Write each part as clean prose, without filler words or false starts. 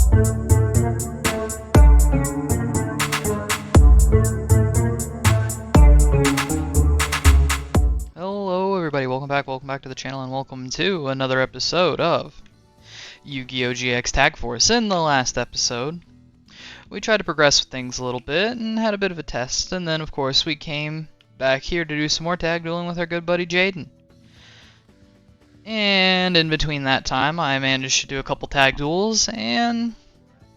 Hello everybody, welcome back to the channel, and welcome to another episode of Yu-Gi-Oh! GX Tag Force. In the last episode, we tried to progress with things a little bit and had a bit of a test, and then of course we came back here to do some more tag dueling with our good buddy Jaden. And in between that time, I managed to do a couple tag duels and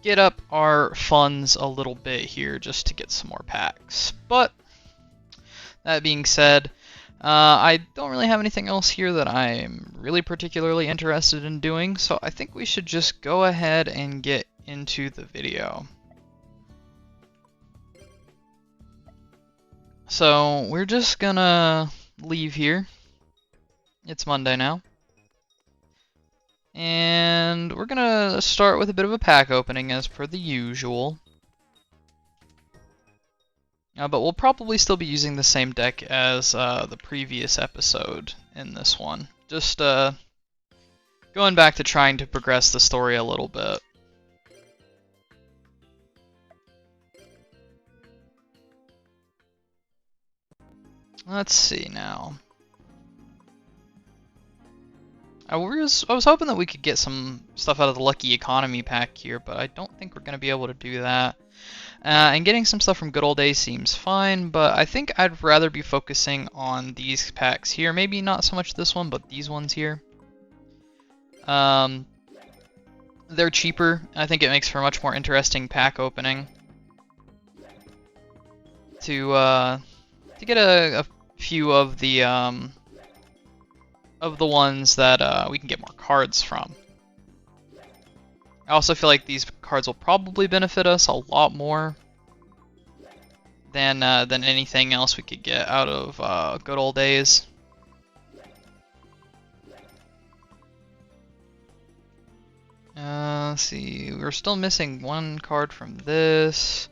get up our funds a little bit here just to get some more packs. But that being said, I don't really have anything else here that I'm really particularly interested in doing, so I think we should just go ahead and get into the video. So we're just gonna leave here. It's Monday now. And we're gonna start with a bit of a pack opening as per the usual. But we'll probably still be using the same deck as the previous episode in this one. Just going back to trying to progress the story a little bit. Let's see now. I was hoping that we could get some stuff out of the Lucky Economy pack here, but I don't think we're going to be able to do that. And getting some stuff from Good Old Days seems fine, but I think I'd rather be focusing on these packs here. Maybe not so much this one, but these ones here. They're cheaper. I think it makes for a much more interesting pack opening. To get a few of the ones that we can get more cards from. I also feel like these cards will probably benefit us a lot more than anything else we could get out of Good Old Days. Let's see, we're still missing one card from this,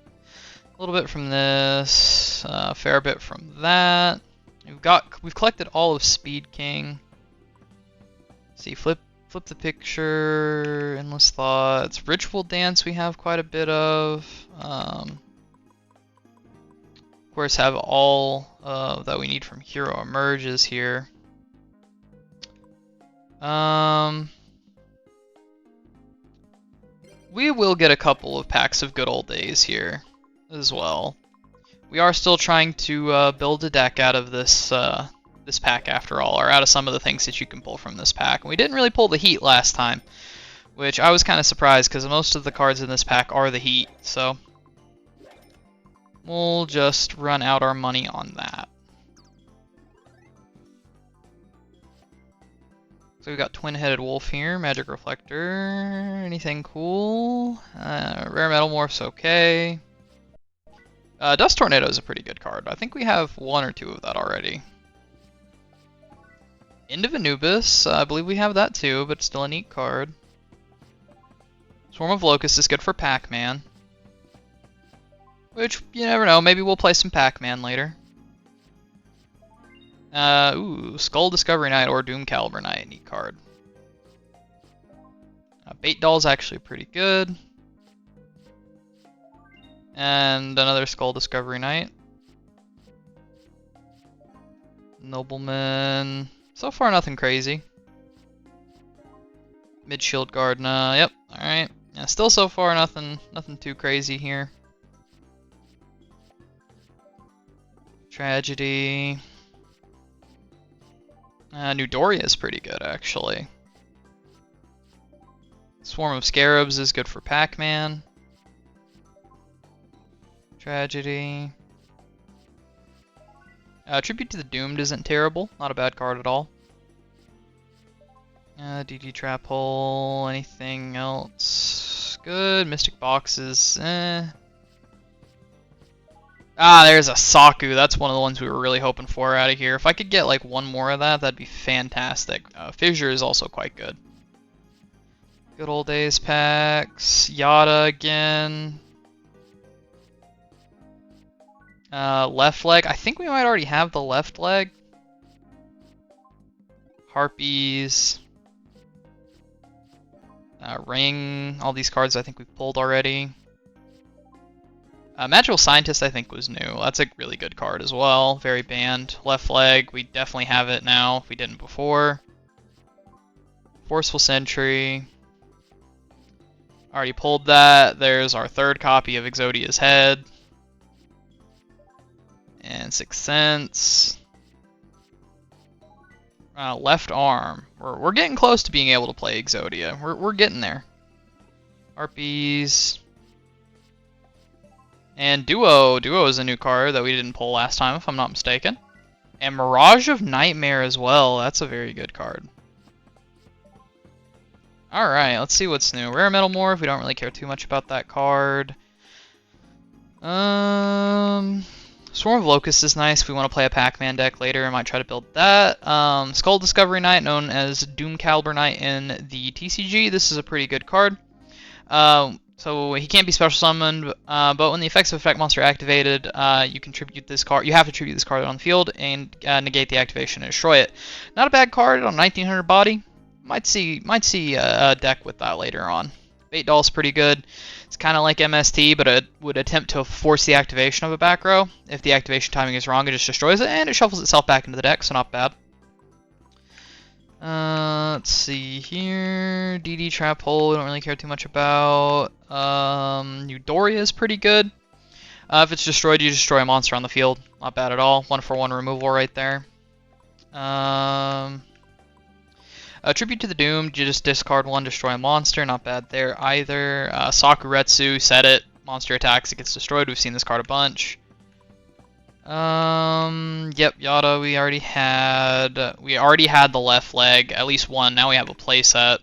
a little bit from this, a fair bit from that. We've collected all of Speed King. Let's see, flip the picture, Endless Thoughts, Ritual Dance we have quite a bit of. Of course, have all that we need from Hero Emerges here. We will get a couple of packs of Good Old Days here as well. We are still trying to build a deck out of this this pack after all, or out of some of the things that you can pull from this pack. And we didn't really pull the Heat last time, which I was kind of surprised because most of the cards in this pack are the Heat, so we'll just run out our money on that. So we got Twin-Headed Wolf here, Magic Reflector, anything cool? Rare Metamorph's okay. Dust Tornado is a pretty good card. I think we have one or two of that already. End of Anubis, I believe we have that too, but still a neat card. Swarm of Locusts is good for Pac-Man. Which, you never know, maybe we'll play some Pac-Man later. Ooh, Skull Discovery Knight or Doom Caliber Knight, neat card. Bait Doll's actually pretty good. And another Skull Discovery Knight. Nobleman. So far, nothing crazy. Mid Shield Guard, yep, alright. Yeah, still so far, nothing too crazy here. Tragedy. New Doria is pretty good, actually. Swarm of Scarabs is good for Pac-Man. Tragedy. Tribute to the Doomed isn't terrible. Not a bad card at all. DD Trap Hole. Anything else? Good. Mystic Boxes. Ah, there's a Saku. That's one of the ones we were really hoping for out of here. If I could get like one more of that, that'd be fantastic. Fissure is also quite good. Good Old Days packs. Yada again. Left leg. I think we might already have the left leg. Harpies. Ring, all these cards I think we've pulled already. Magical Scientist I think was new. That's a really good card as well. Very banned. Left leg, we definitely have it now if we didn't before. Forceful Sentry. Already pulled that. There's our third copy of Exodia's Head. And Sixth Sense. Left arm. We're getting close to being able to play Exodia. We're getting there. Harpies. And Duo. Duo is a new card that we didn't pull last time, if I'm not mistaken. And Mirage of Nightmare as well. That's a very good card. Alright, let's see what's new. Rare Metal Morph. We don't really care too much about that card. Swarm of Locusts is nice. If we want to play a Pac-Man deck later, I might try to build that. Skull Discovery Knight, known as Doom Caliber Knight in the TCG. This is a pretty good card. So he can't be special summoned, but when the effects of effect monster are activated, you can tribute this card. You have to tribute this card on the field and negate the activation and destroy it. Not a bad card on 1900 body. Might see a deck with that later on. Bait Doll's pretty good. It's kind of like MST, but it would attempt to force the activation of a back row. If the activation timing is wrong, it just destroys it, and it shuffles itself back into the deck, so not bad. Let's see here. DD Trap Hole, we don't really care too much about. Eudoria is pretty good. If it's destroyed, you destroy a monster on the field. Not bad at all. 1-for-1 removal right there. Tribute to the Doomed, you just discard one, destroy a monster. Not bad there either. Sakuretsu, set it. Monster attacks, it gets destroyed. We've seen this card a bunch. Yep, Yada, we already had the left leg, at least one. Now we have a playset.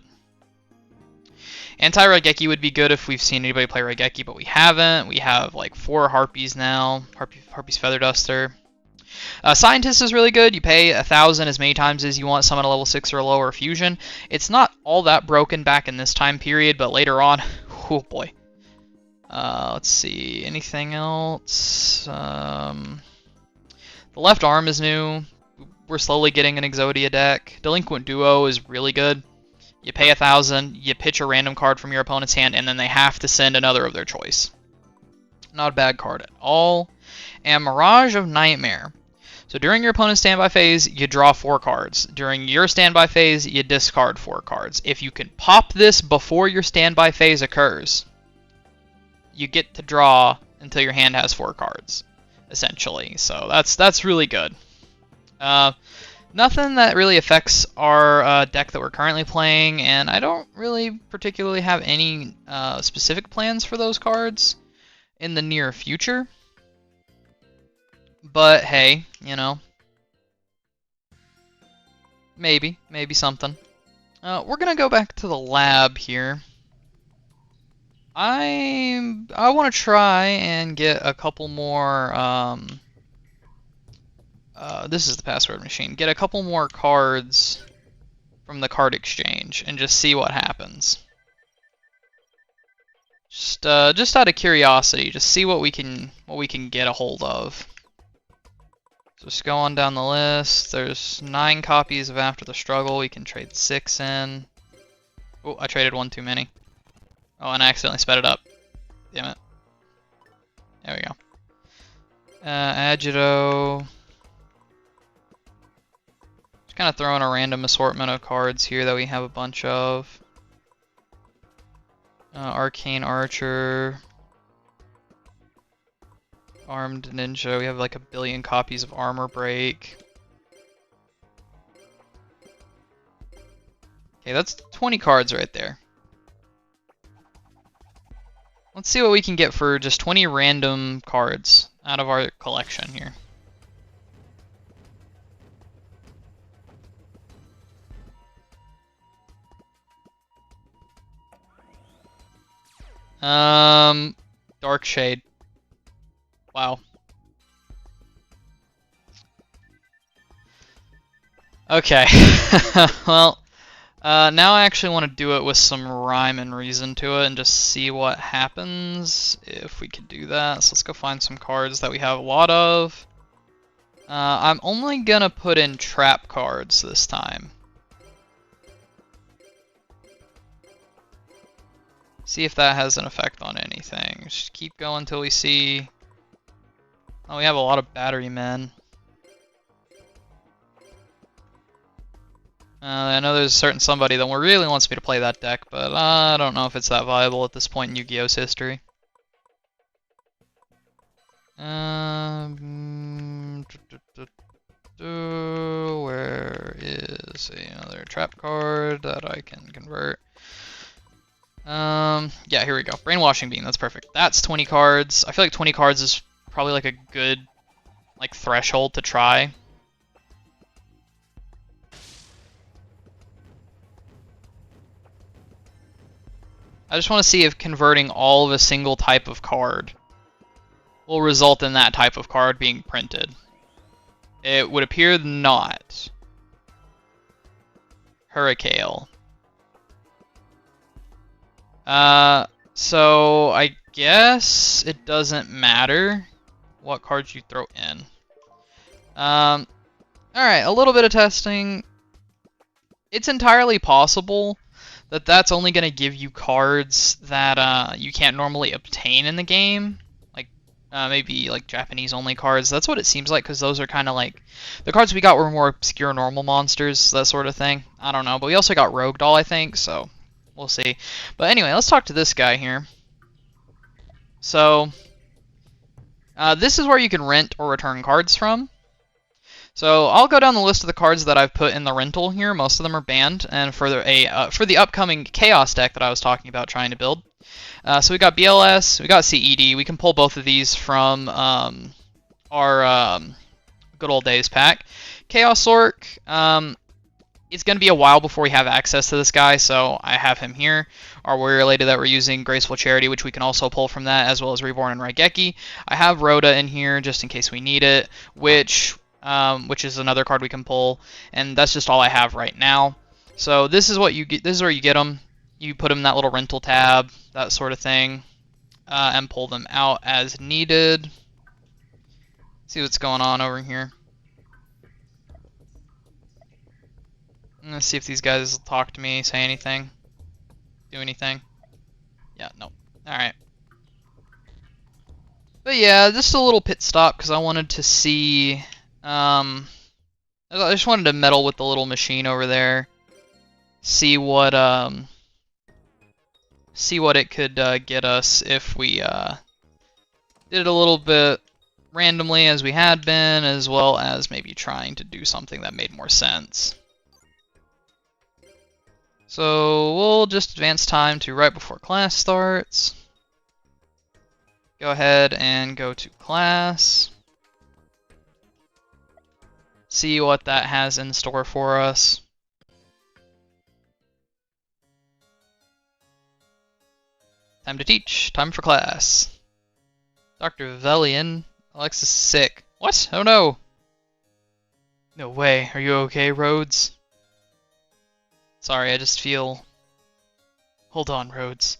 Anti-Raigeki would be good if we've seen anybody play Raigeki, but we haven't. We have like 4 Harpies now. Harpie's Feather Duster. Scientist is really good. You pay 1,000 as many times as you want, summon a level 6 or lower fusion. It's not all that broken back in this time period, but later on, oh boy. Let's see, anything else? The left arm is new. We're slowly getting an Exodia deck. Delinquent Duo is really good. You pay 1,000, you pitch a random card from your opponent's hand, and then they have to send another of their choice. Not a bad card at all. And Mirage of Nightmare. So during your opponent's standby phase, you draw 4 cards. During your standby phase, you discard 4 cards. If you can pop this before your standby phase occurs, you get to draw until your hand has 4 cards, essentially. So that's really good. Nothing that really affects our deck that we're currently playing, and I don't really particularly have any specific plans for those cards in the near future. But hey, you know, maybe something. We're gonna go back to the lab here. I want to try and get a couple more. This is the password machine. Get a couple more cards from the card exchange and just see what happens. Just out of curiosity, just see what we can get a hold of. So just go on down the list. There's 9 copies of After the Struggle. We can trade 6 in. Oh, I traded 1 too many. Oh, and I accidentally sped it up. Damn it. There we go. Agito. Just kind of throwing a random assortment of cards here that we have a bunch of. Arcane Archer. Armed Ninja, we have like 1 billion copies of Armor Break. Okay, that's 20 cards right there. Let's see what we can get for just 20 random cards out of our collection here. Dark Shade. Wow. Okay. Well, now I actually want to do it with some rhyme and reason to it and just see what happens if we could do that. So let's go find some cards that we have a lot of. I'm only gonna put in trap cards this time. See if that has an effect on anything. Just keep going until we see... Oh, we have a lot of battery men. I know there's a certain somebody that really wants me to play that deck, but I don't know if it's that viable at this point in Yu-Gi-Oh's history. Where is another trap card that I can convert? Yeah, here we go. Brainwashing Beam, that's perfect. That's 20 cards. I feel like 20 cards is probably like a good like threshold to try. I just want to see if converting all of a single type of card will result in that type of card being printed. It would appear not. Hurricane. So I guess it doesn't matter what cards you throw in. Alright, a little bit of testing. It's entirely possible that that's only going to give you cards that you can't normally obtain in the game. Like, maybe like Japanese only cards. That's what it seems like, because those are kind of like... The cards we got were more obscure normal monsters, that sort of thing. I don't know, but we also got Rogue Doll, I think, so we'll see. But anyway, let's talk to this guy here. So, this is where you can rent or return cards from. So I'll go down the list of the cards that I've put in the rental here. Most of them are banned, and for the upcoming Chaos deck that I was talking about trying to build. So we got BLS, we got CED. We can pull both of these from our Good Old Days pack. Chaos Orc. It's going to be a while before we have access to this guy, so I have him here. Our Warrior Lady that we're using, Graceful Charity, which we can also pull from that, as well as Reborn and Raigeki. I have Rhoda in here just in case we need it, which is another card we can pull, and that's just all I have right now. So this is what you get. This is where you get them. You put them in that little rental tab, that sort of thing, and pull them out as needed. See what's going on over here. Let's see if these guys talk to me, say anything, do anything. Yeah, no. Alright. But yeah, just a little pit stop because I wanted to see... I just wanted to meddle with the little machine over there. See what it could get us if we did it a little bit randomly as we had been, as well as maybe trying to do something that made more sense. So we'll just advance time to right before class starts. Go ahead and go to class. See what that has in store for us. Time to teach. Time for class. Dr. Velian. Alexis is sick. What? Oh no! No way. Are you okay, Rhodes? Sorry, I just feel... Hold on, Rhodes.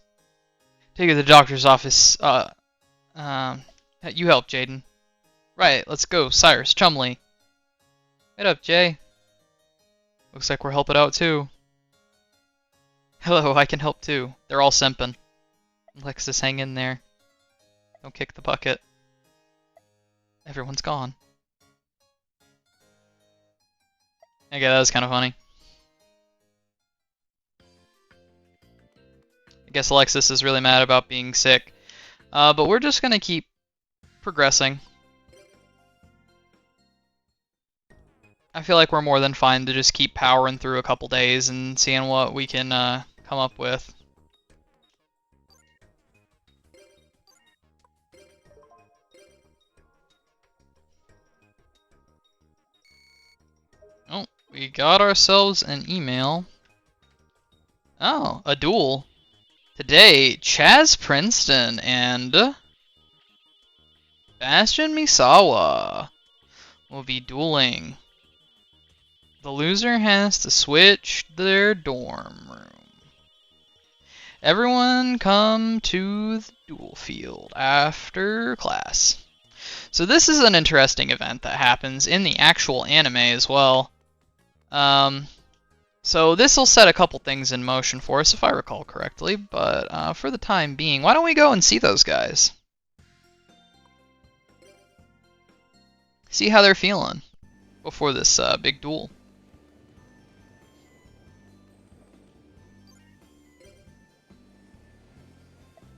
Take her to the doctor's office. You help, Jaden. Right, let's go. Cyrus, Chumley. Wait up, Jay. Looks like we're helping out, too. Hello, I can help, too. They're all simping. Alexis, hang in there. Don't kick the bucket. Everyone's gone. Okay, that was kind of funny. I guess Alexis is really mad about being sick. But we're just gonna keep progressing. I feel like we're more than fine to just keep powering through a couple days and seeing what we can come up with. Oh, we got ourselves an email. Oh, a duel. Today, Chaz Princeton and Bastion Misawa will be dueling. The loser has to switch their dorm room. Everyone come to the duel field after class. So this is an interesting event that happens in the actual anime as well. So this will set a couple things in motion for us, if I recall correctly, but for the time being, why don't we go and see those guys? See how they're feeling before this big duel.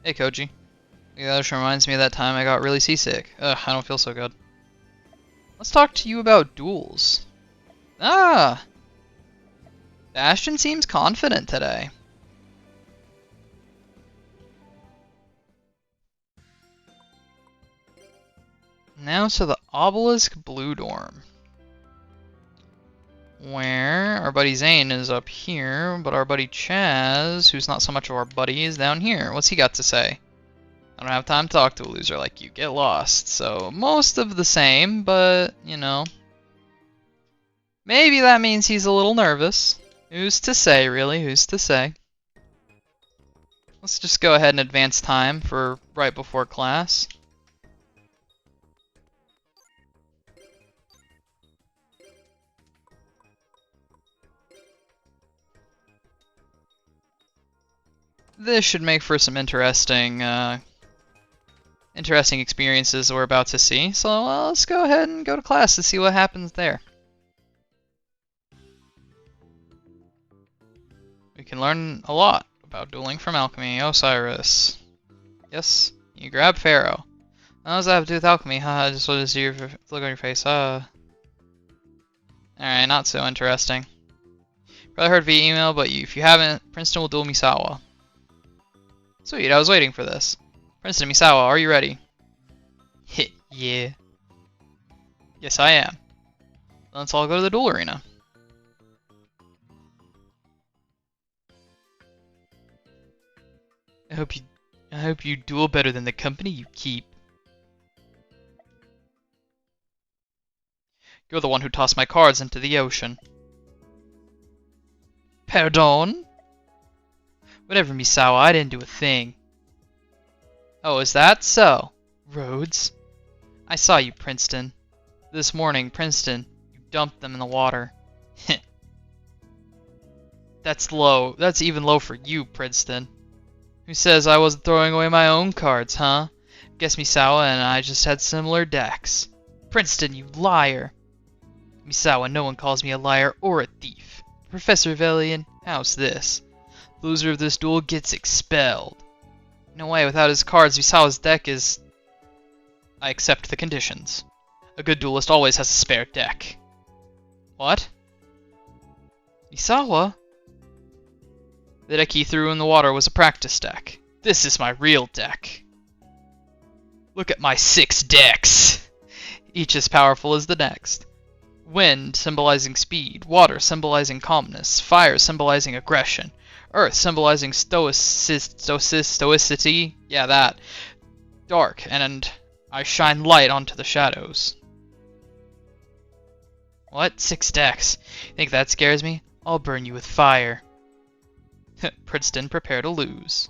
Hey, Koji. Yeah, that just reminds me of that time I got really seasick. Ugh, I don't feel so good. Let's talk to you about duels. Ah! Bastion seems confident today. Now to the Obelisk Blue Dorm, where our buddy Zane is up here, but our buddy Chaz, who's not so much of our buddy, is down here. What's he got to say? I don't have time to talk to a loser like you. Get lost. So, most of the same, but, you know. Maybe that means he's a little nervous. Who's to say, really? Who's to say? Let's just go ahead and advance time for right before class. This should make for some interesting experiences we're about to see. So let's go ahead and go to class to see what happens there. We can learn a lot about dueling from alchemy. Osiris. Yes, you grab Pharaoh. What does that have to do with alchemy? Haha, just what is your look on your face? Alright, not so interesting. Probably heard via email, but if you haven't, Princeton will duel Misawa. Sweet, I was waiting for this. Princeton, Misawa, are you ready? Hit, yeah. Yes, I am. Let's all go to the duel arena. I hope you duel better than the company you keep. You're the one who tossed my cards into the ocean. Pardon? Whatever, Misawa, I didn't do a thing. Oh, is that so? Rhodes? I saw you, Princeton. This morning, Princeton, you dumped them in the water. That's low. That's even low for you, Princeton. Who says I wasn't throwing away my own cards, huh? Guess Misawa and I just had similar decks. Princeton, you liar. Misawa, no one calls me a liar or a thief. Professor Velian, how's this? The loser of this duel gets expelled. No way, without his cards, Misawa's deck is... I accept the conditions. A good duelist always has a spare deck. What? Misawa? The deck he threw in the water was a practice deck. This is my real deck. Look at my 6 decks! Each as powerful as the next. Wind, symbolizing speed. Water, symbolizing calmness. Fire, symbolizing aggression. Earth, symbolizing stoicity. Yeah, that. Dark, and I shine light onto the shadows. What? 6 decks? Think that scares me? I'll burn you with fire. Princeton, prepare to lose.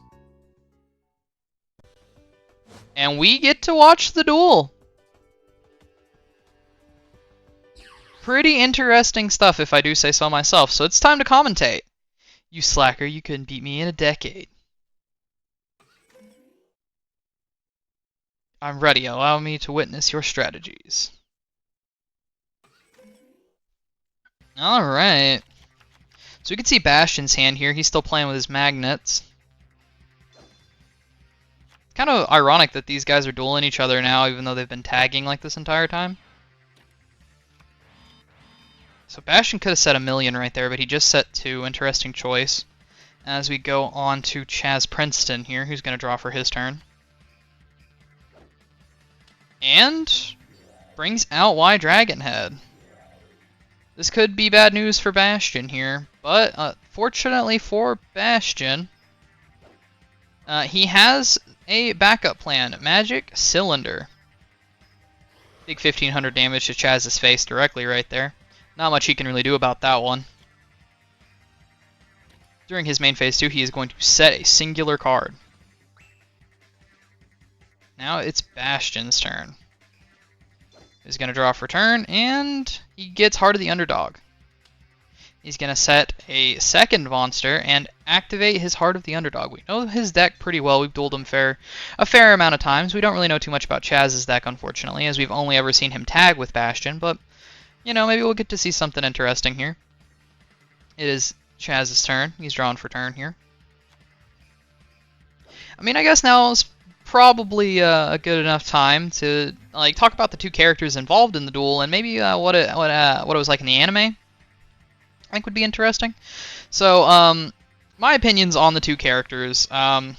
And we get to watch the duel. Pretty interesting stuff, if I do say so myself, so it's time to commentate. You slacker, you couldn't beat me in a decade. I'm ready, allow me to witness your strategies. Alright. So we can see Bastion's hand here, he's still playing with his magnets. Kind of ironic that these guys are dueling each other now, even though they've been tagging like this entire time. So Bastion could have set 1,000,000 right there, but he just set 2. Interesting choice. As we go on to Chaz Princeton here, who's going to draw for his turn. And brings out Y Dragonhead. This could be bad news for Bastion here, but fortunately for Bastion, he has a backup plan. Magic Cylinder. Big 1500 damage to Chaz's face directly right there. Not much he can really do about that one. During his main phase 2, he is going to set a singular card. Now it's Bastion's turn. He's going to draw for turn, and he gets Heart of the Underdog. He's going to set a second monster and activate his Heart of the Underdog. We know his deck pretty well. We've dueled him a fair amount of times. We don't really know too much about Chaz's deck, unfortunately, as we've only ever seen him tag with Bastion, but, you know, maybe we'll get to see something interesting here. It is Chaz's turn. He's drawn for turn here. I mean, I guess now is probably a good enough time to like talk about the two characters involved in the duel and maybe what it was like in the anime. I think would be interesting. So, my opinions on the two characters. I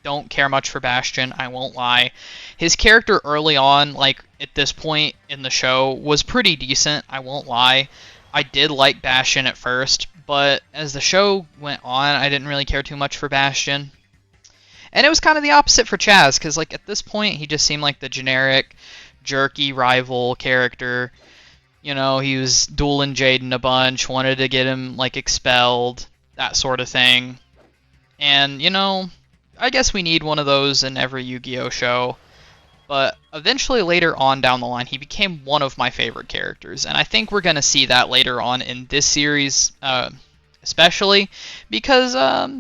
don't care much for Bastion, I won't lie. His character early on, like at this point in the show, was pretty decent, I won't lie. I did like Bastion at first, but as the show went on, I didn't really care too much for Bastion. And it was kind of the opposite for Chaz, because like at this point, he just seemed like the generic, jerky rival character. You know, he was dueling Jaden a bunch, wanted to get him like expelled, that sort of thing. And, you know, I guess we need one of those in every Yu-Gi-Oh show. But eventually later on down the line, he became one of my favorite characters. And I think we're going to see that later on in this series, especially because,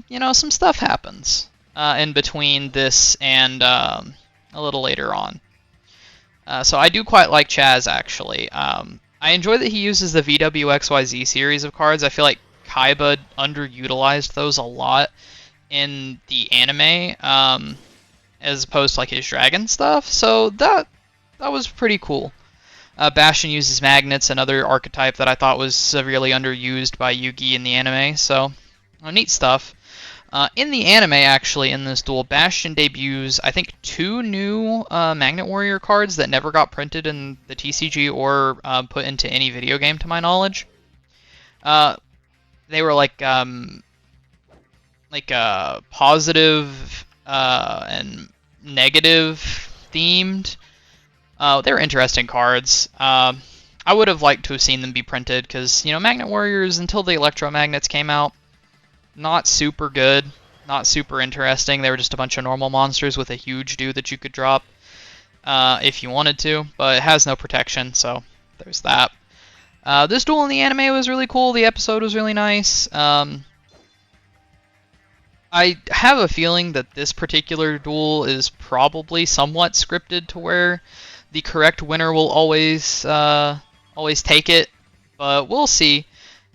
you know, some stuff happens in between this and a little later on. So I do quite like Chaz, actually. I enjoy that he uses the VWXYZ series of cards. I feel like Kaiba underutilized those a lot in the anime, as opposed to like his dragon stuff. So that was pretty cool. Bastion uses magnets, another archetype that I thought was severely underused by Yugi in the anime. So neat stuff. In the anime, actually, in this duel, Bastion debuts, I think, 2 new Magnet Warrior cards that never got printed in the TCG or put into any video game, to my knowledge. They were like positive and negative themed. They were interesting cards. I would have liked to have seen them be printed because, you know, Magnet Warriors, until the Electromagnets came out, not super good, not super interesting. They were just a bunch of normal monsters with a huge do that you could drop if you wanted to, but it has no protection, so there's that. This duel in the anime was really cool. The episode was really nice. I have a feeling that this particular duel is probably somewhat scripted to where the correct winner will always take it, but we'll see.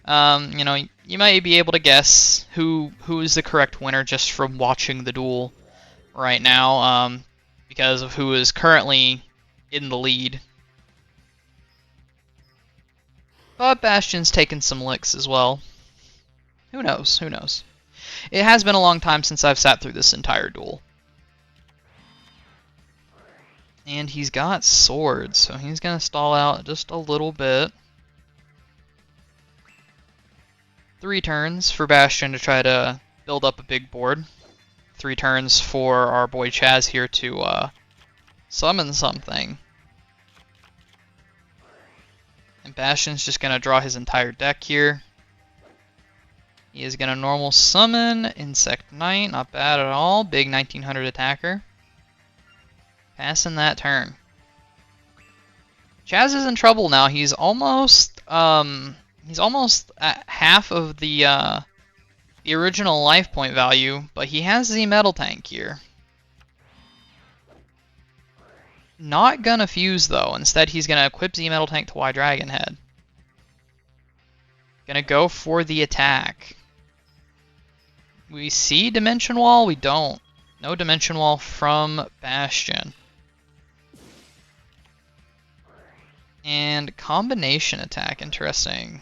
You know, you might be able to guess who is the correct winner just from watching the duel right now, because of who is currently in the lead. But Bastion's taken some licks as well. Who knows? Who knows? It has been a long time since I've sat through this entire duel. And he's got swords, so he's going to stall out just a little bit. 3 turns for Bastion to try to build up a big board. 3 turns for our boy Chaz here to summon something. And Bastion's just going to draw his entire deck here. He is going to normal summon Insect Knight, not bad at all. Big 1900 attacker. Passing that turn. Chaz is in trouble now. He's almost at half of the original life point value, but he has the Metal Tank here. Not gonna fuse though. Instead, he's gonna equip Z Metal Tank to Y Dragon Head. Gonna go for the attack. We see Dimension Wall? We don't. No Dimension Wall from Bastion. And combination attack, interesting.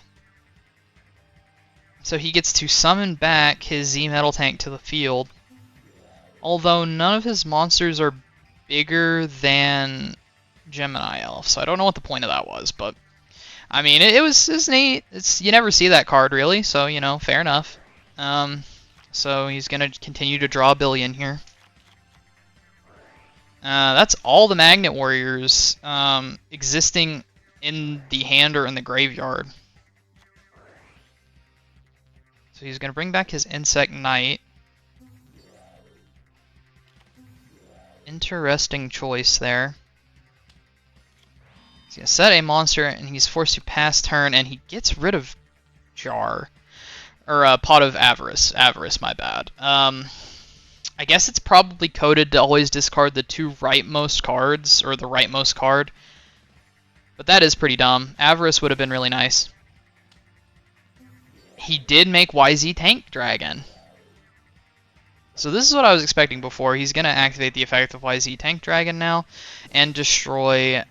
So he gets to summon back his Z Metal Tank to the field. Although none of his monsters are bigger than Gemini Elf, so I don't know what the point of that was, but I mean, it was neat. You never see that card really, so you know, fair enough. So he's gonna continue to draw a billion here. That's all the Magnet Warriors existing in the hand or in the graveyard. So he's gonna bring back his Insect Knight. Interesting choice there. He's going to set a monster, and he's forced to pass turn, and he gets rid of jar. Or a pot of avarice. Avarice, my bad. I guess it's probably coded to always discard the 2 rightmost cards, or the rightmost card. But that is pretty dumb. Avarice would have been really nice. He did make YZ Tank Dragon. So this is what I was expecting before. He's going to activate the effect of YZ Tank Dragon now, and destroy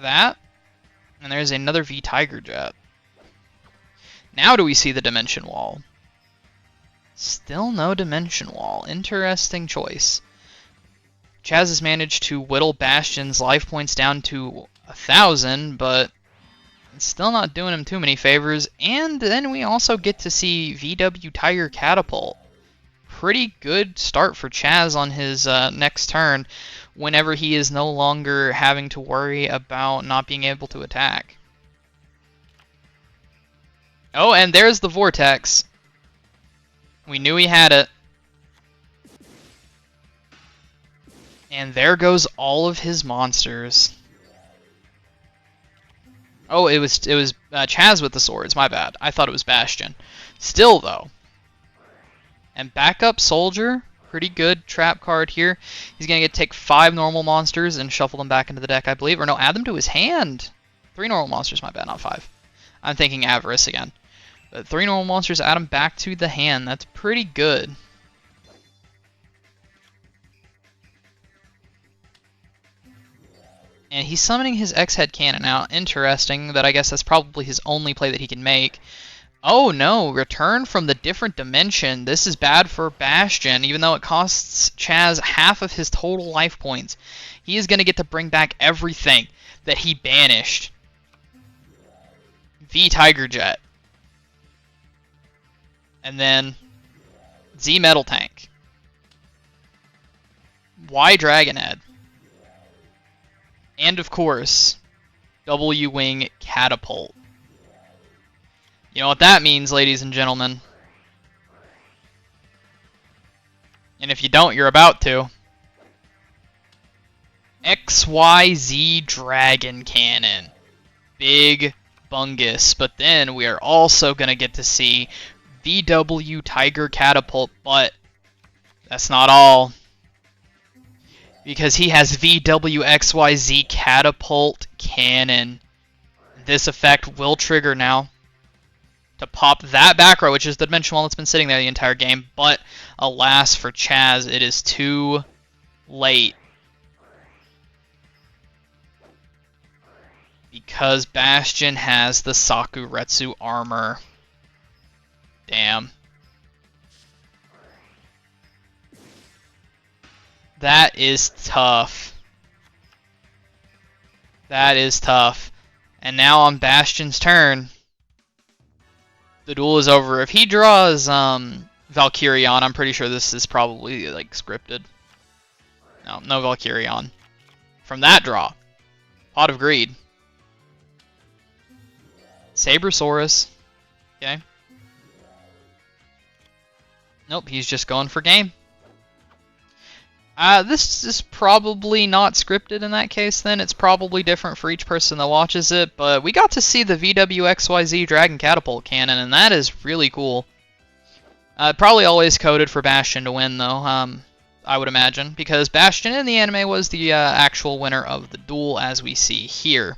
that. And there's another V Tiger Jet. Now do we see the Dimension Wall? Still no Dimension Wall. Interesting choice. Chaz has managed to whittle Bastion's life points down to 1,000, but it's still not doing him too many favors. And then we also get to see VW Tiger Catapult. Pretty good start for Chaz on his next turn, whenever he is no longer having to worry about not being able to attack. Oh, and there's the Vortex. We knew he had it. And there goes all of his monsters. Oh, it was Chaz with the swords, my bad. I thought it was Bastion. Still, though. And backup Soldier, pretty good trap card here. He's going to get to take 5 normal monsters and shuffle them back into the deck, I believe. Or no, add them to his hand. 3 normal monsters, my bad, not 5. I'm thinking Avarice again. But 3 normal monsters, add them back to the hand. That's pretty good. And he's summoning his X-Head Cannon now. Interesting, that I guess that's probably his only play that he can make. Oh no, return from the different dimension. This is bad for Bastion, even though it costs Chaz half of his total life points. He is going to get to bring back everything that he banished. V Tiger Jet. And then Z Metal Tank. Y Dragonhead. And of course, W Wing Catapult. You know what that means, ladies and gentlemen. And if you don't, you're about to. XYZ Dragon Cannon. Big bungus. But then we are also going to get to see VW Tiger Catapult, but that's not all. Because he has VWXYZ Catapult Cannon. This effect will trigger now to pop that back row, which is the dimension wall that's been sitting there the entire game. But alas for Chaz, it is too late. Because Bastion has the Sakuretsu armor. Damn. That is tough. That is tough. And now on Bastion's turn, the duel is over. If he draws Valkyrion, I'm pretty sure this is probably like scripted. No Valkyrion. From that draw, Pot of Greed. Sabersaurus. Okay. Nope, he's just going for game. This is probably not scripted in that case then. It's probably different for each person that watches it, but we got to see the VWXYZ Dragon Catapult Cannon, and that is really cool. Probably always coded for Bastion to win, though, I would imagine, because Bastion in the anime was the actual winner of the duel, as we see here.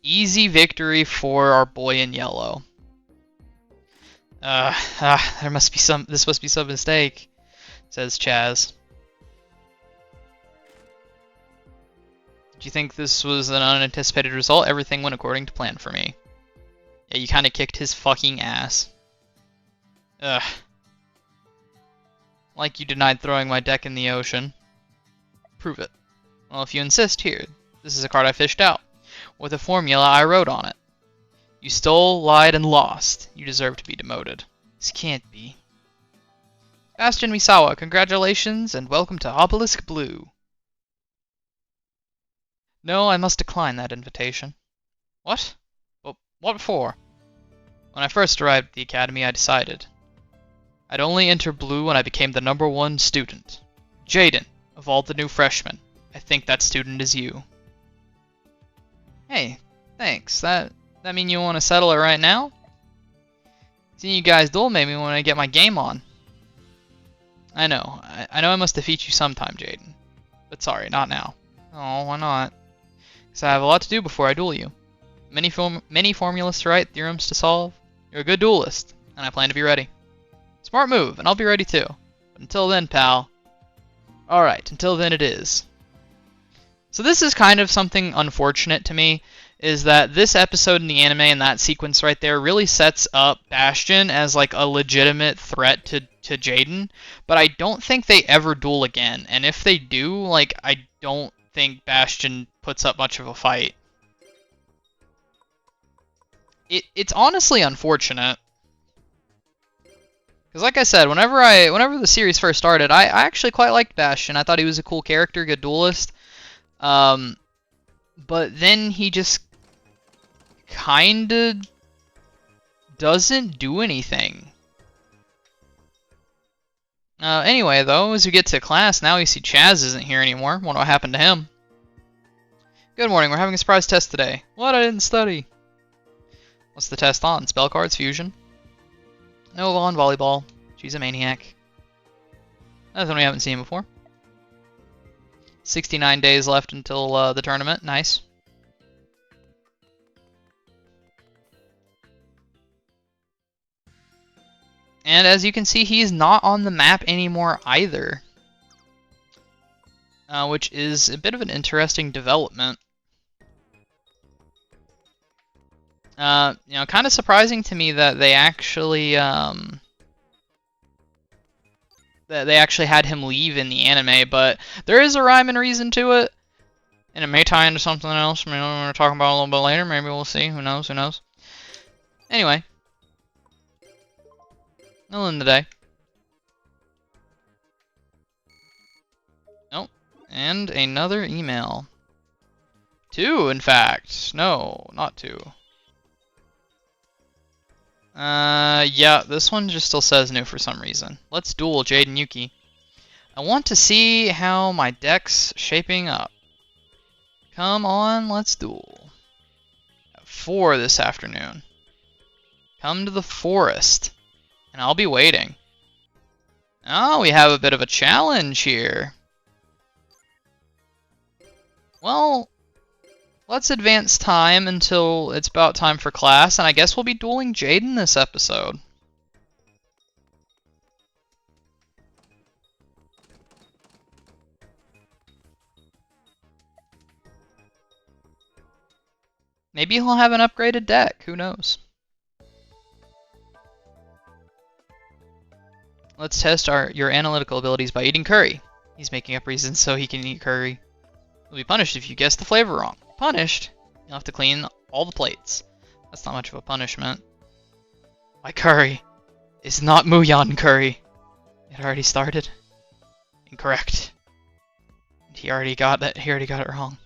Easy victory for our boy in yellow. This must be some mistake, says Chaz. Do you think this was an unanticipated result? Everything went according to plan for me. Yeah, you kind of kicked his fucking ass. Ugh. Like you denied throwing my deck in the ocean. Prove it. Well, if you insist, here. This is a card I fished out, with a formula I wrote on it. You stole, lied, and lost. You deserve to be demoted. This can't be. Bastion Misawa, congratulations, and welcome to Obelisk Blue. No, I must decline that invitation. What? Well, what for? When I first arrived at the academy, I decided I'd only enter Blue when I became the #1 student. Jaden, of all the new freshmen, I think that student is you. Hey, Thanks. That mean you want to settle it right now? Seeing you guys duel made me want to get my game on. I know. I know I must defeat you sometime, Jaden. But sorry, not now. Oh, why not? Because I have a lot to do before I duel you. Many formulas to write, theorems to solve. You're a good duelist, and I plan to be ready. Smart move, and I'll be ready too. But until then, pal. Alright, until then it is. So this is kind of something unfortunate to me, is that this episode in the anime and that sequence right there really sets up Bastion as like a legitimate threat to Jaden, but I don't think they ever duel again, and if they do, like, I don't think Bastion puts up much of a fight. It's honestly unfortunate. Because like I said, whenever the series first started, I actually quite liked Bastion. I thought he was a cool character, good duelist. But then he just kinda doesn't do anything. Anyway, though, as we get to class, now we see Chaz isn't here anymore. Wonder what happened to him. Good morning, we're having a surprise test today. What? I didn't study. What's the test on? Spell cards, fusion? Nova on volleyball. She's a maniac. Nothing we haven't seen before. 69 days left until the tournament. Nice. And as you can see, he's not on the map anymore either. Which is a bit of an interesting development. You know, kind of surprising to me that they actually had him leave in the anime, but there is a rhyme and reason to it, and it may tie into something else. Maybe we're talking about it a little bit later. Maybe we'll see. Who knows? Who knows? Anyway, middle of the day. Oh, and another email. 2, in fact. No, not 2. Yeah, this one just still says new for some reason. Let's duel Jaden Yuki. I want to see how my deck's shaping up. Come on, let's duel. At 4 this afternoon. Come to the forest, and I'll be waiting. Oh, we have a bit of a challenge here. Well, let's advance time until it's about time for class, and I guess we'll be dueling Jaden this episode. Maybe he'll have an upgraded deck, who knows? Let's test your analytical abilities by eating curry. He's making up reasons so he can eat curry. You'll be punished if you guess the flavor wrong. Punished? You'll have to clean all the plates. That's not much of a punishment. My curry is not Muyan curry. It already started. Incorrect. He already got it. He already got it wrong.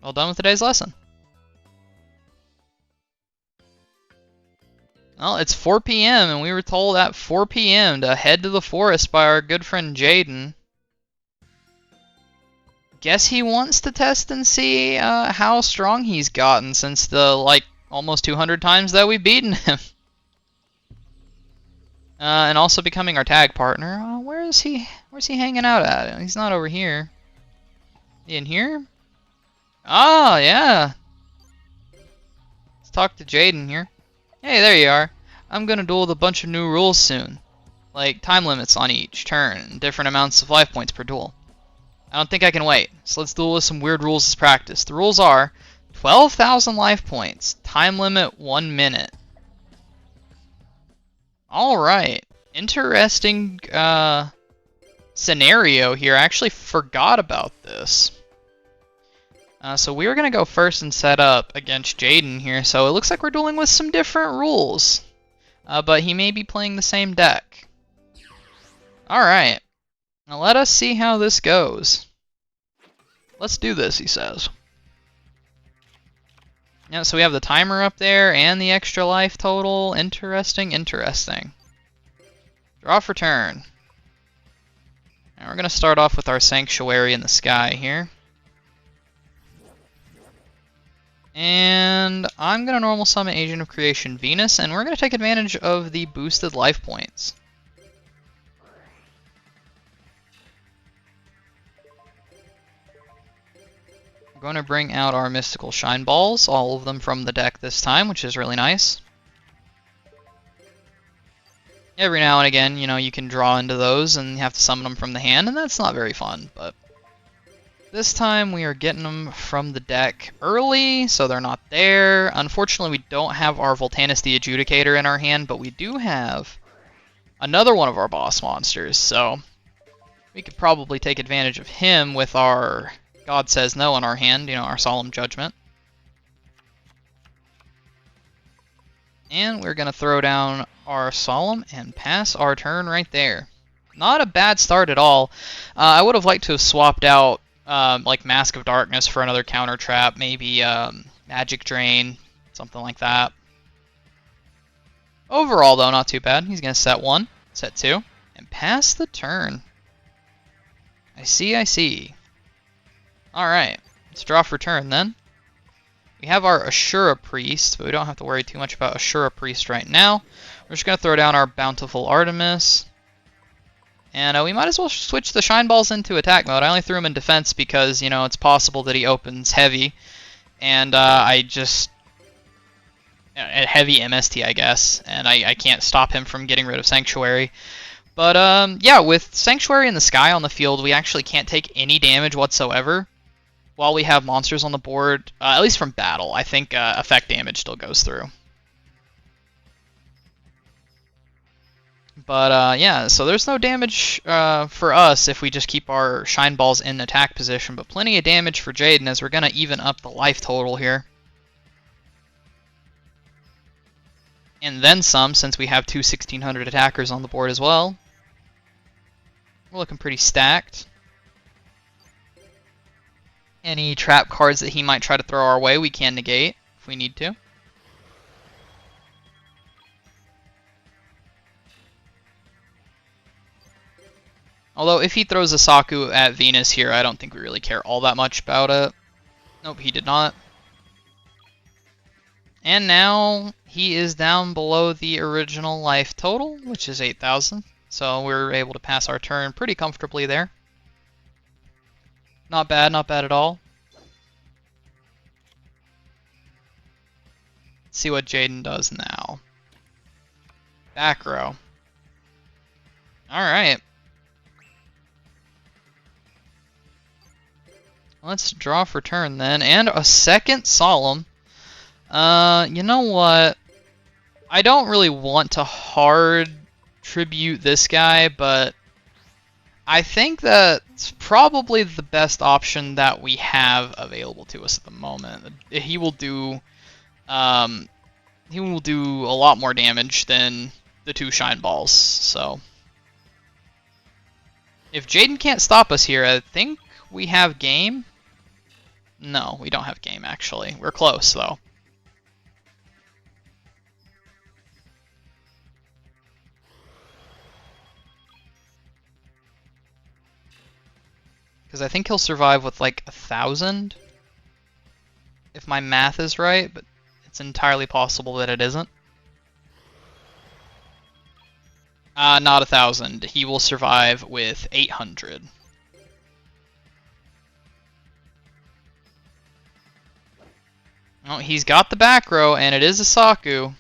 Well done with today's lesson. Well, it's 4 p.m. and we were told at 4 p.m. to head to the forest by our good friend Jaden. Guess he wants to test and see how strong he's gotten since the, like, almost 200 times that we've beaten him. And also becoming our tag partner. Where's he hanging out at? He's not over here. In here? Oh, yeah. Let's talk to Jaden here. Hey, there you are. I'm gonna duel with a bunch of new rules soon. Like time limits on each turn, and different amounts of life points per duel. I don't think I can wait, so let's duel with some weird rules as practice. The rules are 12,000 life points, time limit 1 minute. Alright, interesting scenario here. I actually forgot about this. So we're going to go first and set up against Jaden here. So it looks like we're dueling with some different rules. But he may be playing the same deck. Alright. Now let us see how this goes. Let's do this, he says. Yeah, so we have the timer up there and the extra life total. Interesting, interesting. Draw for turn. And we're going to start off with our Sanctuary in the sky here. And I'm going to normal summon Agent of Creation Venus, and we're going to take advantage of the boosted life points. We're going to bring out our Mystical Shine Balls, all of them from the deck this time, which is really nice. Every now and again, you know, you can draw into those and you have to summon them from the hand, and that's not very fun, but this time we are getting them from the deck early, so they're not there. Unfortunately, we don't have our Voltanus the Adjudicator in our hand, but we do have another one of our boss monsters, so we could probably take advantage of him with our God Says No in our hand, you know, our Solemn Judgment. And we're going to throw down our Solemn and pass our turn right there. Not a bad start at all. I would have liked to have swapped out like Mask of Darkness for another counter trap, maybe Magic Drain, something like that. Overall, though, not too bad. He's going to set 1, set 2, and pass the turn. I see, I see. Alright, let's draw for turn then. We have our Ashura Priest, but we don't have to worry too much about Ashura Priest right now. We're just going to throw down our Bountiful Artemis. And we might as well switch the Shine Balls into attack mode. I only threw him in defense because, you know, it's possible that he opens heavy. And I just... a heavy MST, I guess. And I can't stop him from getting rid of Sanctuary. But, yeah, with Sanctuary in the sky on the field, we actually can't take any damage whatsoever while we have monsters on the board, at least from battle. I think effect damage still goes through. But, yeah, so there's no damage for us if we just keep our Shine Balls in attack position, but plenty of damage for Jaden as we're going to even up the life total here. And then some, since we have two 1600 attackers on the board as well. We're looking pretty stacked. Any trap cards that he might try to throw our way, we can negate if we need to. Although, if he throws a Saku at Venus here, I don't think we really care all that much about it. Nope, he did not. And now, he is down below the original life total, which is 8,000. So we're able to pass our turn pretty comfortably there. Not bad at all. Let's see what Jaden does now. Back row. Alright. Let's draw for turn then, and a second Solemn. You know what? I don't really want to hard tribute this guy, but I think that's probably the best option that we have available to us at the moment. He will do a lot more damage than the two Shine Balls. So if Jaden can't stop us here, I think we have game. No, we don't have game actually. We're close though. Because I think he'll survive with like 1,000, if my math is right, but it's entirely possible that it isn't. Not 1,000. He will survive with 800. Oh, he's got the back row, and it is a Saku.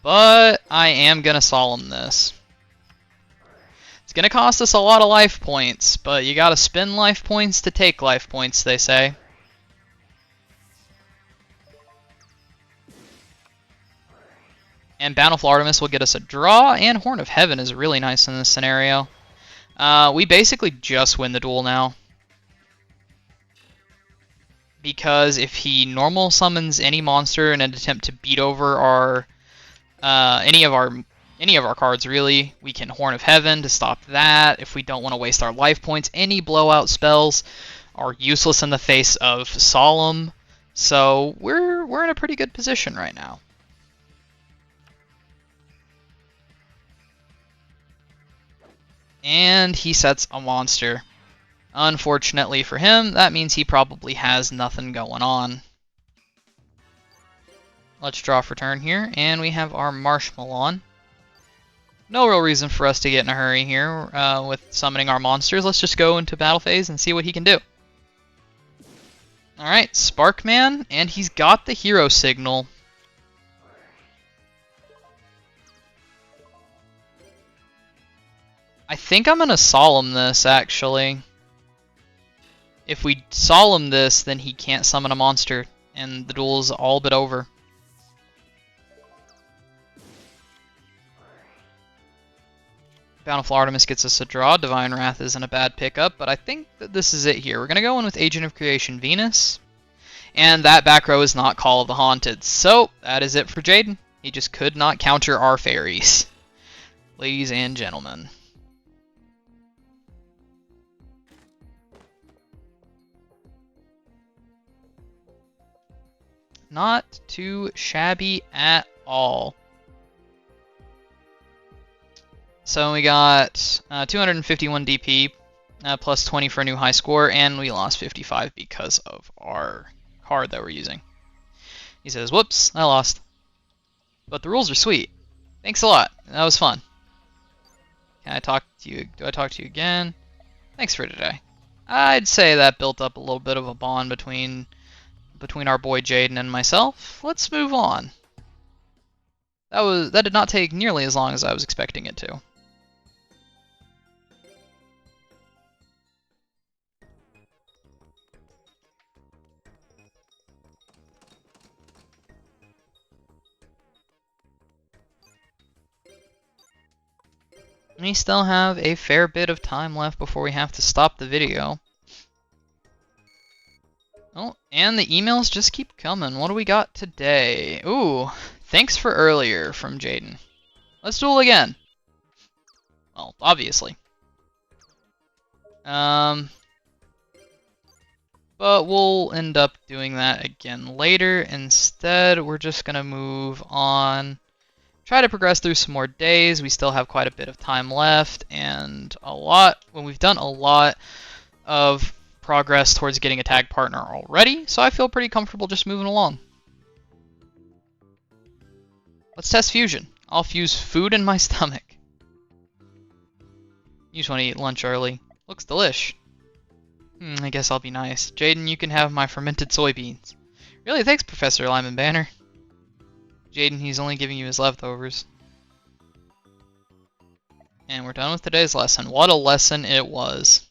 But I am going to Solemn this. It's going to cost us a lot of life points, but you got to spend life points to take life points, they say. And Bountiful Artemis will get us a draw, and Horn of Heaven is really nice in this scenario. We basically just win the duel now. Because if he normal summons any monster in an attempt to beat over our any of our cards, really, we can Horn of Heaven to stop that. If we don't want to waste our life points, any blowout spells are useless in the face of Solemn. So we're in a pretty good position right now. And he sets a monster. Unfortunately for him, that means he probably has nothing going on. Let's draw for turn here, and we have our Marshmallow. No real reason for us to get in a hurry here with summoning our monsters. Let's just go into battle phase and see what he can do. Alright, Sparkman, and he's got the hero signal. I think I'm going to Solemn this, actually. If we Solemn this, then he can't summon a monster, and the duel's all but over. Bountiful Artemis gets us a draw. Divine Wrath isn't a bad pickup, but I think that this is it here. We're going to go in with Agent of Creation Venus, and that back row is not Call of the Haunted. So, that is it for Jaden. He just could not counter our fairies. Ladies and gentlemen. Not too shabby at all. So we got 251 DP, plus 20 for a new high score, and we lost 55 because of our card that we're using. He says, whoops, I lost. But the rules are sweet. Thanks a lot. That was fun. Can I talk to you? Do I talk to you again? Thanks for today. I'd say that built up a little bit of a bond between our boy Jaden and myself. Let's move on. That did not take nearly as long as I was expecting it to. We still have a fair bit of time left before we have to stop the video. Oh, and the emails just keep coming. What do we got today? Ooh, thanks for earlier from Jaden. Let's duel again. Well, obviously. But we'll end up doing that again later. Instead, we're just going to move on. Try to progress through some more days. We still have quite a bit of time left, and we've done a lot of progress towards getting a tag partner already, so I feel pretty comfortable just moving along. Let's test fusion. I'll fuse food in my stomach. You just want to eat lunch early. Looks delish. I guess I'll be nice. Jaden, you can have my fermented soybeans. Really, thanks, Professor Lyman Banner. Jaden, he's only giving you his leftovers. And we're done with today's lesson. What a lesson it was.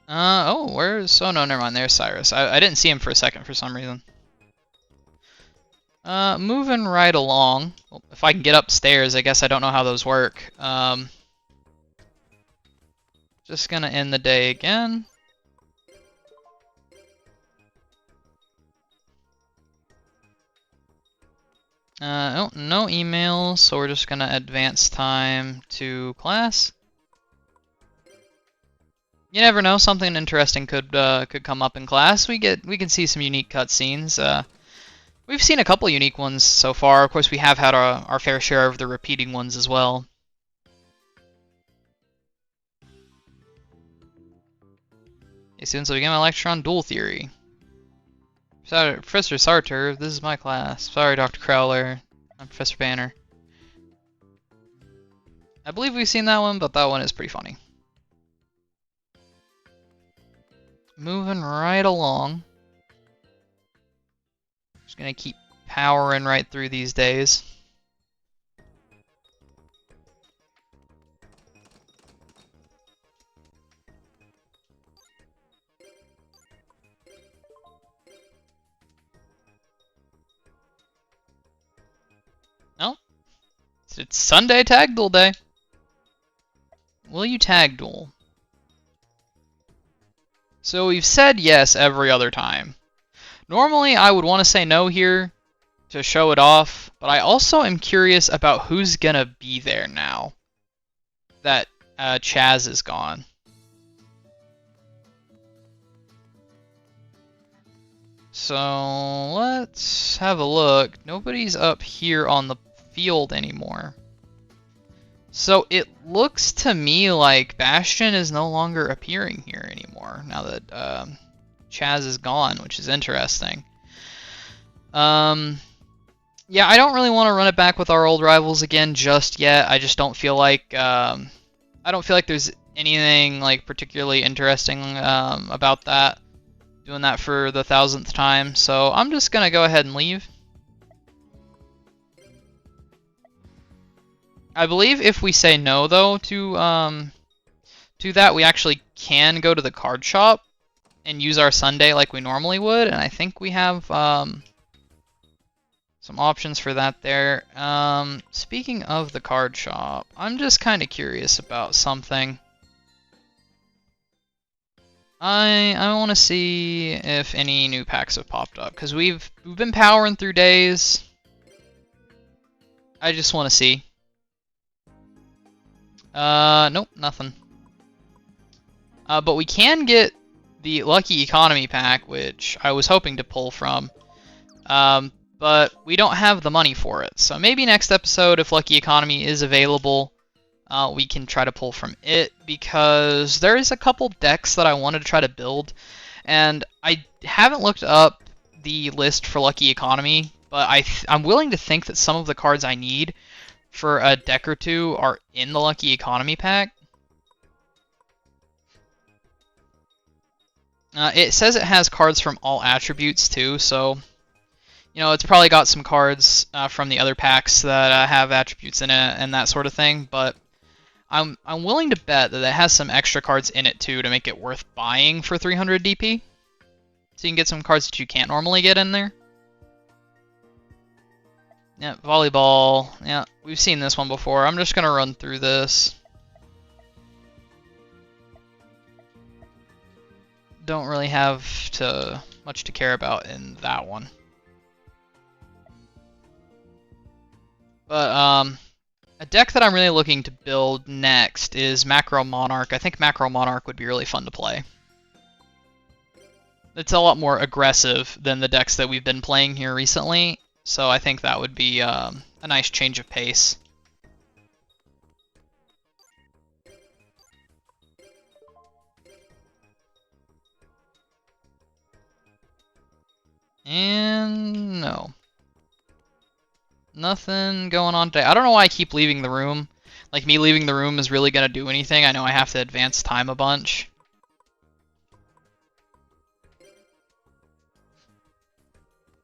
Oh, where's... Oh, no, never mind. There's Cyrus. I didn't see him for a second for some reason. Moving right along. Well, if I can get upstairs, I guess I don't know how those work. Just gonna end the day again. Oh, no emails, so we're just gonna advance time to class. You never know, something interesting could come up in class. We can see some unique cutscenes. We've seen a couple unique ones so far. Of course, we have had our fair share of the repeating ones as well. Hey, students, I began my lecture on dual theory. Professor Sartor, this is my class. Sorry, Dr. Crowler. I'm Professor Banner. I believe we've seen that one, but that one is pretty funny. Moving right along. Just gonna keep powering right through these days. No? It's Sunday tag duel day. Will you tag duel? So we've said yes every other time. Normally I would want to say no here to show it off, but I also am curious about who's gonna be there now that Chaz is gone. So let's have a look. Nobody's up here on the field anymore. So it looks to me like Bastion is no longer appearing here anymore now that Chaz is gone, which is interesting. Yeah, I don't really want to run it back with our old rivals again just yet. I just don't feel like there's anything like particularly interesting about that. Doing that for the 1000th time, so I'm just gonna go ahead and leave. I believe if we say no though to that, we actually can go to the card shop and use our Sunday like we normally would, and I think we have some options for that there. Speaking of the card shop, I'm just kind of curious about something. I want to see if any new packs have popped up, because we've been powering through days. I just want to see. Nope, nothing. But we can get the Lucky Economy pack, which I was hoping to pull from. But we don't have the money for it. So maybe next episode, if Lucky Economy is available, we can try to pull from it, because there is a couple decks that I wanted to try to build, and I haven't looked up the list for Lucky Economy, but I'm willing to think that some of the cards I need for a deck or two are in the Lucky Economy pack. It says it has cards from all attributes too, so you know, it's probably got some cards from the other packs that have attributes in it and that sort of thing, but I'm willing to bet that it has some extra cards in it too to make it worth buying for 300 DP. So you can get some cards that you can't normally get in there. Yeah, volleyball. Yeah, we've seen this one before. I'm just gonna run through this. Don't really have much to care about in that one. But a deck that I'm really looking to build next is Macro Monarch. I think Macro Monarch would be really fun to play. It's a lot more aggressive than the decks that we've been playing here recently, so I think that would be a nice change of pace. And no. Nothing going on today. I don't know why I keep leaving the room. Like, me leaving the room is really going to do anything. I know I have to advance time a bunch.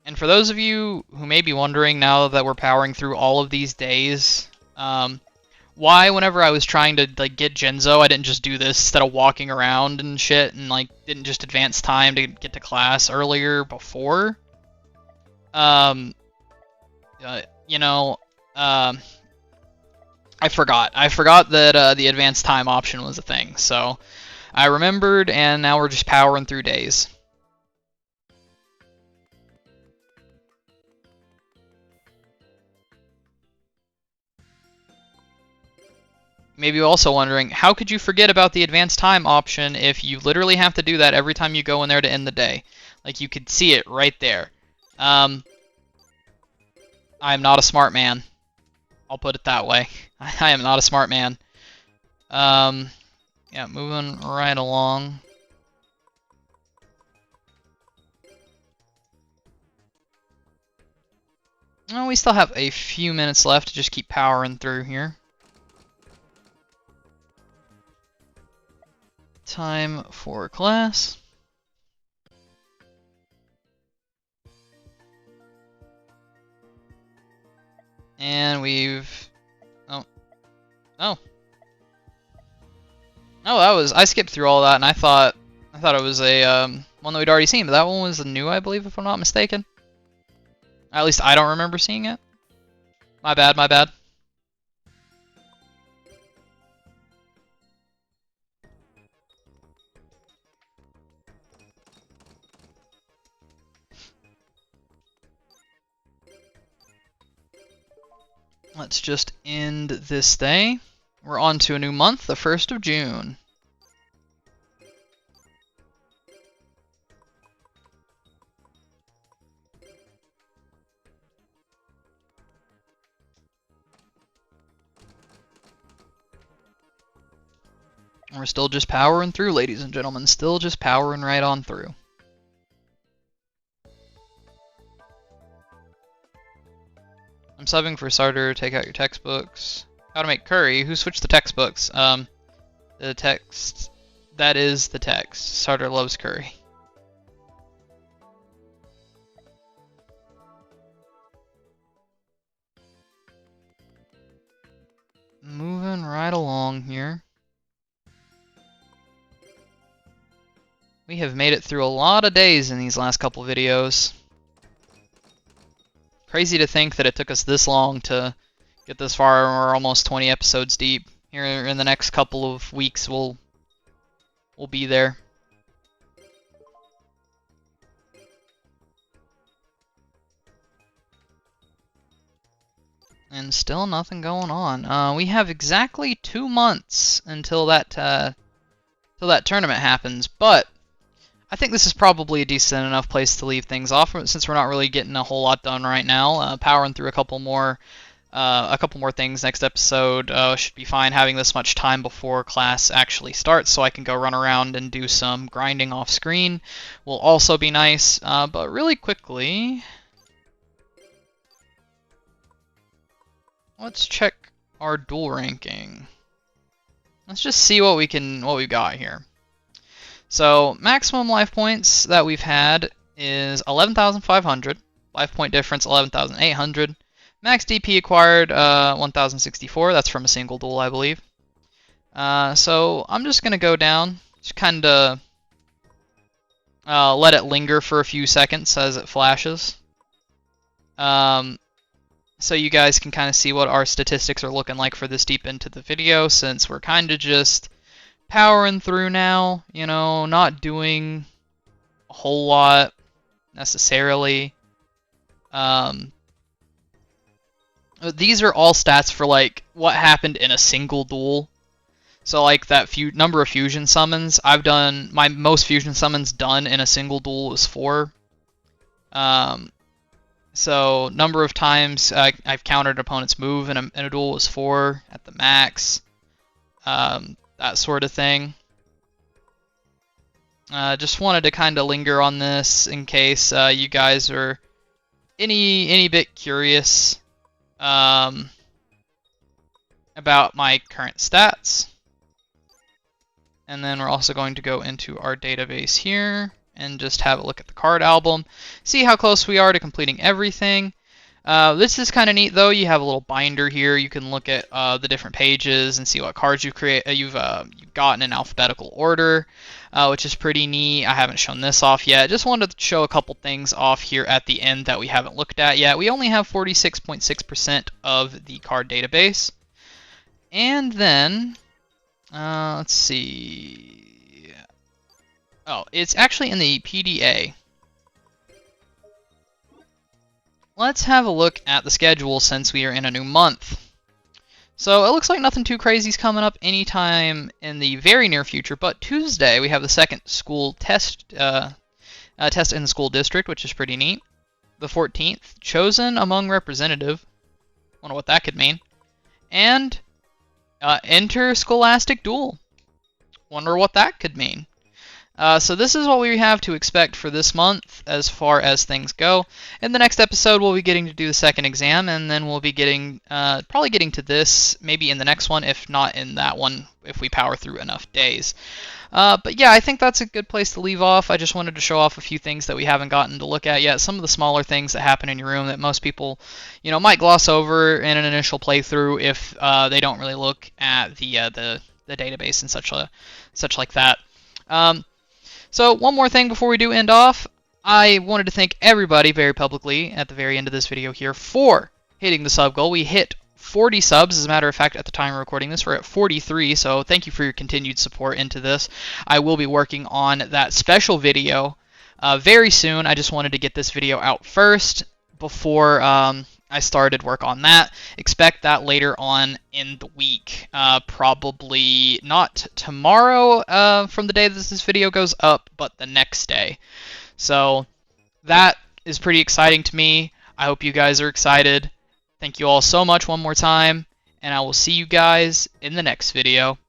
And for those of you who may be wondering, now that we're powering through all of these days, why whenever I was trying to like get Genzo, I didn't just do this instead of walking around and shit, and like didn't just advance time to get to class earlier before? You know, I forgot. I forgot that the advanced time option was a thing, so I remembered, and now we're just powering through days. Maybe you're also wondering, how could you forget about the advanced time option if you literally have to do that every time you go in there to end the day? Like, you could see it right there. I'm not a smart man. I'll put it that way. I am not a smart man. Yeah, moving right along. Oh, we still have a few minutes left to just keep powering through here. Time for class. And we've... Oh. Oh. Oh, I skipped through all that, and I thought it was a one that we'd already seen, but that one was new, I believe, if I'm not mistaken. At least I don't remember seeing it. My bad, my bad. Let's just end this day. We're on to a new month, the 1st of June. We're still just powering through, ladies and gentlemen. Still just powering right on through. I'm subbing for starter. Take out your textbooks. How to make curry. Who switched the textbooks? The text. That is the text. Starter loves curry. Moving right along here. We have made it through a lot of days in these last couple videos. Crazy to think that it took us this long to get this far. We're almost 20 episodes deep. Here in the next couple of weeks we'll be there. And still nothing going on. We have exactly 2 months until that tournament happens, but I think this is probably a decent enough place to leave things off, since we're not really getting a whole lot done right now. Powering through a couple more things next episode should be fine. Having this much time before class actually starts, so I can go run around and do some grinding off screen, will also be nice. But really quickly, let's check our duel ranking. Let's just see what we've got here. So maximum life points that we've had is 11,500. Life point difference 11,800. Max DP acquired 1,064. That's from a single duel, I believe. So I'm just gonna go down, just kind of let it linger for a few seconds as it flashes. So you guys can kind of see what our statistics are looking like for this deep into the video, since we're kind of just powering through now, you know, not doing a whole lot necessarily. These are all stats for like what happened in a single duel. So like that number of fusion summons, I've done my most fusion summons done in a single duel was 4. So number of times I've countered an opponent's move in a duel was 4 at the max. That sort of thing. Just wanted to kind of linger on this in case you guys are any bit curious about my current stats. And then we're also going to go into our database here and just have a look at the card album, see how close we are to completing everything. This is kind of neat though. You have a little binder here. You can look at the different pages and see what cards you've gotten in alphabetical order, which is pretty neat. I haven't shown this off yet. Just wanted to show a couple things off here at the end that we haven't looked at yet. We only have 46.6% of the card database. And then, let's see. Oh, it's actually in the PDA. Let's have a look at the schedule since we are in a new month. So it looks like nothing too crazy is coming up anytime in the very near future, but Tuesday we have the second school test in the school district, which is pretty neat. The 14th, chosen among representative. Wonder what that could mean. And interscholastic duel. Wonder what that could mean. So this is what we have to expect for this month as far as things go. In the next episode, we'll be getting to do the second exam, and then we'll be getting probably getting to this maybe in the next one, if not in that one, if we power through enough days. But yeah, I think that's a good place to leave off. I just wanted to show off a few things that we haven't gotten to look at yet. Some of the smaller things that happen in your room that most people, you know, might gloss over in an initial playthrough if they don't really look at the database and such like that. So one more thing before we do end off, I wanted to thank everybody very publicly at the very end of this video here for hitting the sub goal. We hit 40 subs. As a matter of fact, at the time of recording this, we're at 43, so thank you for your continued support into this. I will be working on that special video very soon. I just wanted to get this video out first before I started work on that. Expect that later on in the week. Probably not tomorrow from the day that this video goes up, but the next day. So that is pretty exciting to me. I hope you guys are excited. Thank you all so much one more time, and I will see you guys in the next video.